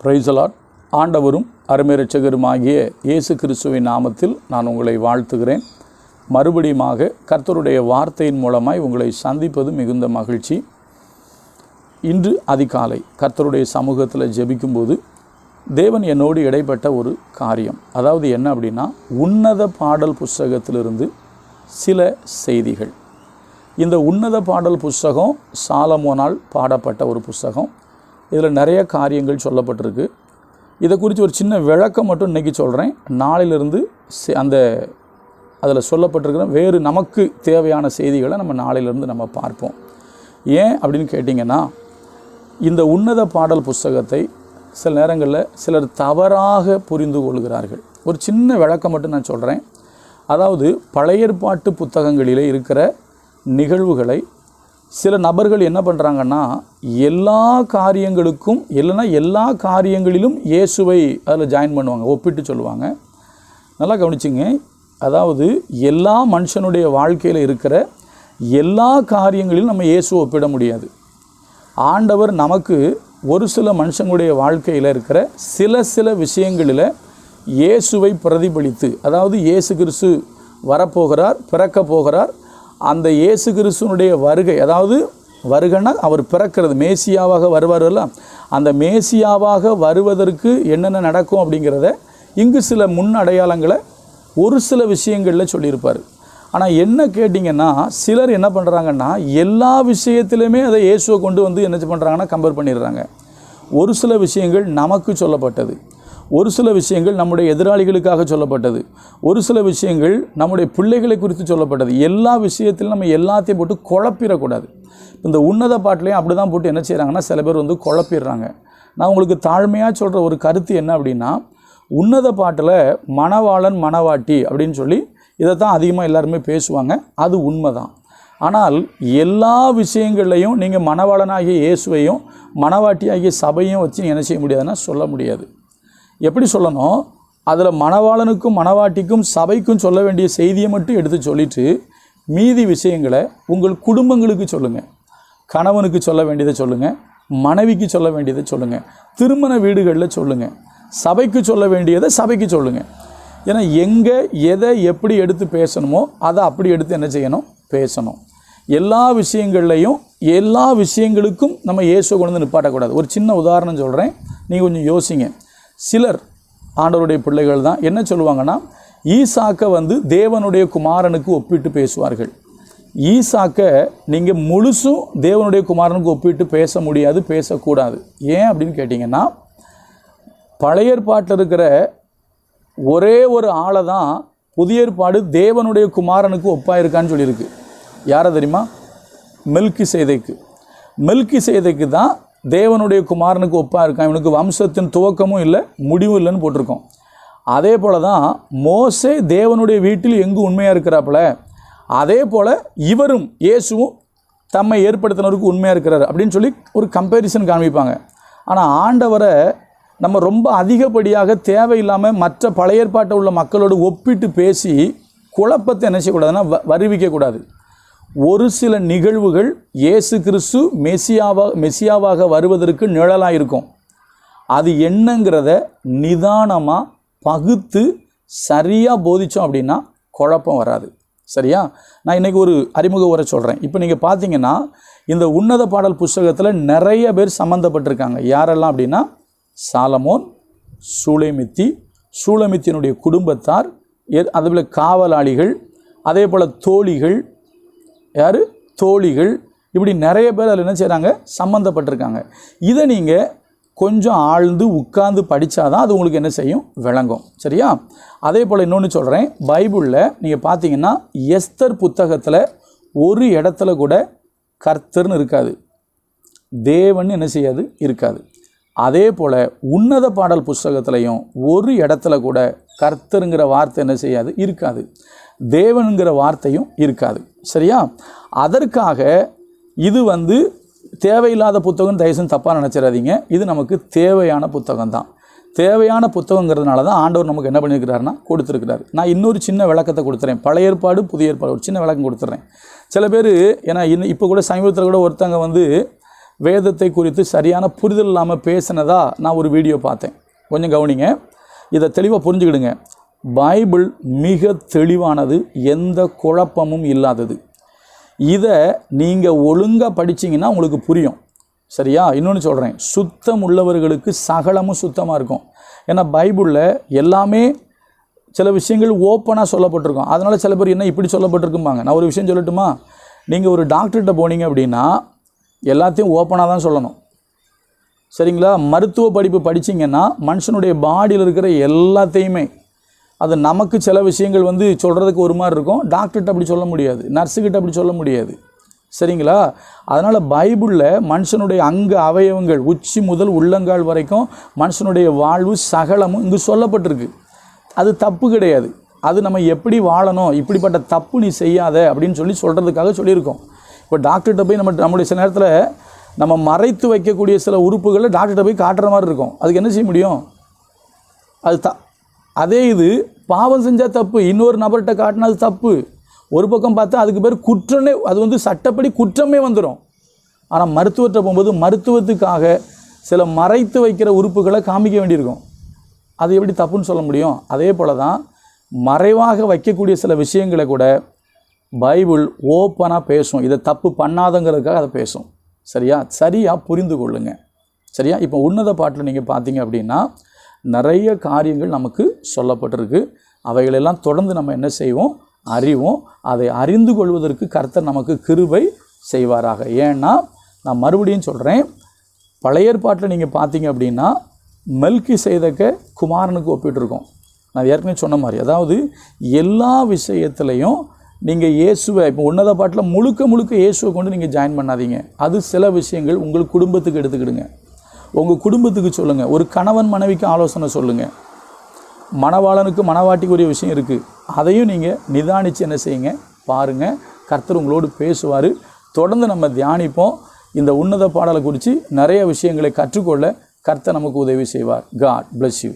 Praise the Lord. ஆண்டவரும் அருமை இரட்சகருமாகிய இயேசு கிறிஸ்துவின் நாமத்தில் நான் உங்களை வாழ்த்துகிறேன். மறுபடியுமாக கர்த்தருடைய வார்த்தையின் மூலமாய் உங்களை சந்திப்பது மிகுந்த மகிழ்ச்சி. இன்று அதிகாலை கர்த்தருடைய சமூகத்தில் ஜெபிக்கும்போது தேவன் என்னோடு இடைப்பட்ட ஒரு காரியம், அதாவது என்ன அப்படின்னா, உன்னத பாடல் புஸ்தகத்திலிருந்து சில செய்திகள். இந்த உன்னத பாடல் புஸ்தகம் சாலமோனால் பாடப்பட்ட ஒரு புஸ்தகம். இதில் நிறைய காரியங்கள் சொல்லப்பட்டிருக்கு. இதை குறித்து ஒரு சின்ன விளக்கம் மட்டும் இன்றைக்கி சொல்கிறேன். நாளிலிருந்து அதில் சொல்லப்பட்டிருக்கிற வேறு நமக்கு தேவையான செய்திகளை நம்ம நாளிலிருந்து நம்ம பார்ப்போம். ஏன் அப்படின்னு கேட்டிங்கன்னா, இந்த உன்னத பாடல் புஸ்தகத்தை சில நேரங்களில் சிலர் தவறாக புரிந்து கொள்கிறார்கள். ஒரு சின்ன விளக்கம் மட்டும் நான் சொல்கிறேன். அதாவது பழைய ஏற்பாட்டு புத்தகங்களிலே இருக்கிற நிகழ்வுகளை சில நபர்கள் என்ன பண்ணுறாங்கன்னா, எல்லா காரியங்களுக்கும் இல்லைன்னா எல்லா காரியங்களிலும் இயேசுவை அதில் ஜாயின் பண்ணுவாங்க, ஒப்பிட்டு சொல்லுவாங்க. நல்லா கவனிச்சிங்க. அதாவது எல்லா மனுஷனுடைய வாழ்க்கையில் இருக்கிற எல்லா காரியங்களிலும் நம்ம இயேசுவை ஒப்பிட முடியாது. ஆண்டவர் நமக்கு ஒரு சில மனுஷங்களுடைய வாழ்க்கையில் இருக்கிற சில விஷயங்களில் இயேசுவை பிரதிபலித்து, அதாவது இயேசு கிறிஸ்து வரப்போகிறார், பிறக்க போகிறார், அந்த இயேசு கிறிஸ்துவனுடைய வருகை, அதாவது வருகைன்னா அவர் பிறக்கிறது, மேசியாவாக வருவார்ல, அந்த மேசியாவாக வருவதற்கு என்னென்ன நடக்கும் அப்படிங்கிறத இங்கு சில முன் அடையாளங்களை ஒரு சில விஷயங்களில் சொல்லியிருப்பார். ஆனால் என்ன கேட்டிங்கன்னா, சிலர் என்ன பண்ணுறாங்கன்னா, எல்லா விஷயத்திலுமே அதை இயேசுவை கொண்டு வந்து என்ன பண்ணுறாங்கன்னா கம்பேர் பண்ணிடுறாங்க. ஒரு சில விஷயங்கள் நமக்கு சொல்லப்பட்டது, ஒரு சில விஷயங்கள் நம்முடைய எதிராளிகளுக்காக சொல்லப்பட்டது, ஒரு சில விஷயங்கள் நம்முடைய பிள்ளைகளை குறித்து சொல்லப்பட்டது. எல்லா விஷயத்திலும் நம்ம எல்லாத்தையும் போட்டு குழப்பிடக்கூடாது. இந்த உன்னத பாட்டிலையும் அப்படி தான் போட்டு என்ன செய்கிறாங்கன்னா, சில பேர் வந்து குழப்பிடுறாங்க. நான் உங்களுக்கு தாழ்மையாக சொல்கிற ஒரு கருத்து என்ன அப்படின்னா, உன்னத பாட்டில் மணவாளன் மணவாட்டி அப்படின்னு சொல்லி இதை தான் அதிகமாக எல்லாருமே பேசுவாங்க. அது உண்மைதான். ஆனால் எல்லா விஷயங்கள்லையும் நீங்கள் மணவாளனாகிய இயேசுவையும் மணவாட்டியாகிய சபையும் வச்சு என்ன செய்ய முடியாதுன்னா சொல்ல முடியாது. எப்படி சொல்லணும், அதில் மணவாளனுக்கும் மணவாட்டிக்கும் சபைக்கும் சொல்ல வேண்டிய செய்தியை மட்டும் எடுத்து சொல்லிவிட்டு மீதி விஷயங்களை உங்கள் குடும்பங்களுக்கு சொல்லுங்கள். கணவனுக்கு சொல்ல வேண்டியதை சொல்லுங்கள், மனைவிக்கு சொல்ல வேண்டியதை சொல்லுங்கள், திருமண வீடுகளில் சொல்லுங்கள், சபைக்கு சொல்ல வேண்டியதை சபைக்கு சொல்லுங்கள். ஏன்னா எங்கே எதை எப்படி எடுத்து பேசணுமோ அதை அப்படி எடுத்து என்ன செய்யணும், பேசணும். எல்லா விஷயங்கள்லையும் எல்லா விஷயங்களுக்கும் நம்ம இயேசுவை கொண்டு வந்து நிப்பாட்டக்கூடாது. ஒரு சின்ன உதாரணம் சொல்கிறேன், நீங்கள் கொஞ்சம் யோசிங்க. சிலர் ஆண்டவருடைய பிள்ளைகள் தான் என்ன சொல்லுவாங்கன்னா, ஈசாக்கை வந்து தேவனுடைய குமாரனுக்கு ஒப்பிட்டு பேசுவார்கள். ஈசாக்கை நீங்கள் முழுசும் தேவனுடைய குமாரனுக்கு ஒப்பிட்டு பேச முடியாது, பேசக்கூடாது. ஏன் அப்படின்னு கேட்டிங்கன்னா, பழைய ஏற்பாட்டில் இருக்கிற ஒரே ஒரு ஆளை தான் புதிய ஏற்பாடு தேவனுடைய குமாரனுக்கு ஒப்பாயிருக்கான்னு சொல்லியிருக்கு. யாரை தெரியுமா? மெல்கிசேதேக்கு தான் தேவனுடைய குமாரனுக்கு ஒப்பாக இருக்கான். இவனுக்கு வம்சத்தின் துவக்கமும் இல்லை முடிவும் இல்லைன்னு போட்டிருக்கோம். அதே போல் தான் மோசே தேவனுடைய வீட்டில் எங்கு உண்மையாக இருக்கிறாப்புல, அதே போல் இவரும் இயேசுவும் தம்மை ஏற்படுத்தினவருக்கு உண்மையாக இருக்கிறார் அப்படின்னு சொல்லி ஒரு கம்பேரிசன் காண்பிப்பாங்க. ஆனால் ஆண்டவரை நம்ம ரொம்ப அதிகப்படியாக தேவையில்லாமல் மற்ற பழைய ஏற்பாட்டை உள்ள மக்களோடு ஒப்பிட்டு பேசி குழப்பத்தை என்ன செய்யக்கூடாதுன்னா வருவிக்கக்கூடாது. ஒரு சில நிகழ்வுகள் இயேசு கிறிஸ்து மெசியாவாக வருவதற்கு நிழலாக இருக்கும். அது என்னங்கிறத நிதானமாக பகுத்து சரியாக போதித்தோம் அப்படின்னா குழப்பம் வராது. சரியா? நான் இன்றைக்கி ஒரு அறிமுக உரை சொல்கிறேன். இப்போ நீங்கள் பார்த்தீங்கன்னா, இந்த உன்னத பாடல் புஸ்தகத்தில் நிறைய பேர் சம்மந்தப்பட்டிருக்காங்க. யாரெல்லாம் அப்படின்னா, சாலமோன், சூலமித்தினுடைய குடும்பத்தார், அதேபோல் காவலாளிகள், அதே போல் தோழிகள், இப்படி நிறைய பேர் அதில் என்ன செய்கிறாங்க, சம்மந்தப்பட்டிருக்காங்க. இதை நீங்கள் கொஞ்சம் ஆழ்ந்து உட்கார்ந்து படித்தாதான் அது உங்களுக்கு என்ன செய்யும், விளங்கும். சரியா? அதே போல் இன்னொன்று சொல்கிறேன். பைபிளில் நீங்கள் பார்த்தீங்கன்னா, எஸ்தர் புத்தகத்தில் ஒரு இடத்துல கூட கர்த்தர்னு இருக்காது, தேவன் என்ன செய்யாது இருக்காது. அதே போல் உன்னத பாடல் புஸ்தகத்திலையும் ஒரு இடத்துல கூட கர்த்தருங்கிற வார்த்தை என்ன செய்யாது இருக்காது, தேவனுங்கிற வார்த்தையும் இருக்காது. சரியா? அதற்காக இது வந்து தேவையில்லாத புத்தகம், தயவுசெய்து தப்பாக நினச்சிடாதீங்க. இது நமக்கு தேவையான புத்தகம் தான். தேவையான புத்தகங்கிறதுனால தான் ஆண்டவர் நமக்கு என்ன பண்ணியிருக்கிறாருன்னா கொடுத்துருக்கிறார். நான் இன்னொரு சின்ன விளக்கத்தை கொடுத்துறேன். பழைய ஏற்பாடு புதிய ஏற்பாடு ஒரு சின்ன விளக்கம் கொடுத்துட்றேன். சில பேர் ஏன்னா இப்போ கூட சமீபத்தில் கூட ஒருத்தங்க வந்து வேதத்தை குறித்து சரியான புரிதல் இல்லாமல் பேசினதா நான் ஒரு வீடியோ பார்த்தேன். கொஞ்சம் கவனிங்க, இதை தெளிவாக புரிஞ்சுக்கிடுங்க. பைபிள் மிக தெளிவானது, எந்த குழப்பமும் இல்லாதது. இதை நீங்கள் ஒழுங்காக படிச்சிங்கன்னா உங்களுக்கு புரியும். சரியா? இன்னொன்று சொல்கிறேன், சுத்தம் உள்ளவர்களுக்கு சகலமும் சுத்தமாக இருக்கும். ஏன்னா பைபிளில் எல்லாமே சில விஷயங்கள் ஓப்பனாக சொல்லப்பட்டிருக்கும். அதனால் சில பேர் என்ன இப்படி சொல்லப்பட்டிருக்கும்பாங்க. நான் ஒரு விஷயம் சொல்லட்டுமா? நீங்கள் ஒரு டாக்டர்கிட்ட போனீங்க அப்படின்னா எல்லாத்தையும் ஓப்பனாக தான் சொல்லணும். சரிங்களா? மருத்துவ படிப்பு படிச்சிங்கன்னா மனுஷனுடைய பாடியில் இருக்கிற எல்லாத்தையுமே, அது நமக்கு சில விஷயங்கள் சொல்கிறதுக்கு ஒரு மாதிரி இருக்கும், டாக்டர்கிட்ட அப்படி சொல்ல முடியாது, நர்ஸுக்கிட்ட அப்படி சொல்ல முடியாது. சரிங்களா? அதனால் பைபிளில் மனுஷனுடைய அங்க அவயவங்கள் உச்சி முதல் உள்ளங்கால் வரைக்கும் மனுஷனுடைய வாழ்வு சகலமும் இங்கு சொல்லப்பட்டிருக்கு. அது தப்பு கிடையாது. அது நம்ம எப்படி வாழணும், இப்படிப்பட்ட தப்பு நீ செய்யாத அப்படின்னு சொல்கிறதுக்காக சொல்லியிருக்கோம். இப்போ டாக்டர்கிட்ட போய் நம்முடைய சில நேரத்தில் நம்ம மறைத்து வைக்கக்கூடிய சில உறுப்புகளை டாக்டர்கிட்ட போய் காட்டுற மாதிரி இருக்கும். அதுக்கு என்ன செய்ய முடியும்? அது அதே இது பாவம் செஞ்சால் தப்பு, இன்னொரு நபர்கிட்ட காட்டினா அது தப்பு. ஒரு பக்கம் பார்த்தா அதுக்கு பேர் குற்றமே, அது சட்டப்படி குற்றமே வந்துடும். ஆனால் மருத்துவர்கிட்ட போகும்போது மருத்துவத்துக்காக சில மறைத்து வைக்கிற உறுப்புகளை காமிக்க வேண்டியிருக்கும். அது எப்படி தப்புன்னு சொல்ல முடியும்? அதே போல் தான் மறைவாக வைக்கக்கூடிய சில விஷயங்களை கூட பைபிள் ஓப்பனாக பேசும். இதை தப்பு பண்ணாதங்கிறதுக்காக அதை பேசும். சரியாக புரிந்து கொள்ளுங்க. சரியா? இப்போ உன்னத பாட்டில் நீங்கள் பார்த்தீங்க அப்படின்னா நிறைய காரியங்கள் நமக்கு சொல்லப்பட்டிருக்கு. அவைகளெல்லாம் தொடர்ந்து நம்ம என்ன செய்வோம்? அறிவோம். அதை அறிந்து கொள்வதற்கு கர்த்தர் நமக்கு கிருபை செய்வாராக. ஏன்னா நான் மறுபடியும் சொல்கிறேன், பழைய ஏற்பாட்டில் நீங்கள் பார்த்தீங்க அப்படின்னா மெல்கிசேதேக்கை குமாரனுக்கு ஒப்பிட்டிருக்கோம். நான் ஏற்கனவே சொன்ன மாதிரி, அதாவது எல்லா விஷயத்துலையும் நீங்கள் இயேசுவை, இப்போ உன்னத பாட்டில் முழுக்க இயேசுவை கொண்டு நீங்கள் ஜாயின் பண்ணாதீங்க. அது சில விஷயங்கள் உங்கள் குடும்பத்துக்கு எடுத்துக்கிடுங்க, உங்கள் குடும்பத்துக்கு சொல்லுங்கள். ஒரு கணவன் மனைவிக்கு ஆலோசனை சொல்லுங்கள். மணவாளனுக்கு மணவாட்டிக்குரிய விஷயம் இருக்குது, அதையும் நீங்கள் நிதானித்து என்ன செய்யுங்க, பாருங்கள். கர்த்தர் உங்களோடு பேசுவார். தொடர்ந்து நம்ம தியானிப்போம். இந்த உன்னத பாடலை குறித்து நிறைய விஷயங்களை கற்றுக்கொள்ள கர்த்தர் நமக்கு உதவி செய்வார். God bless you.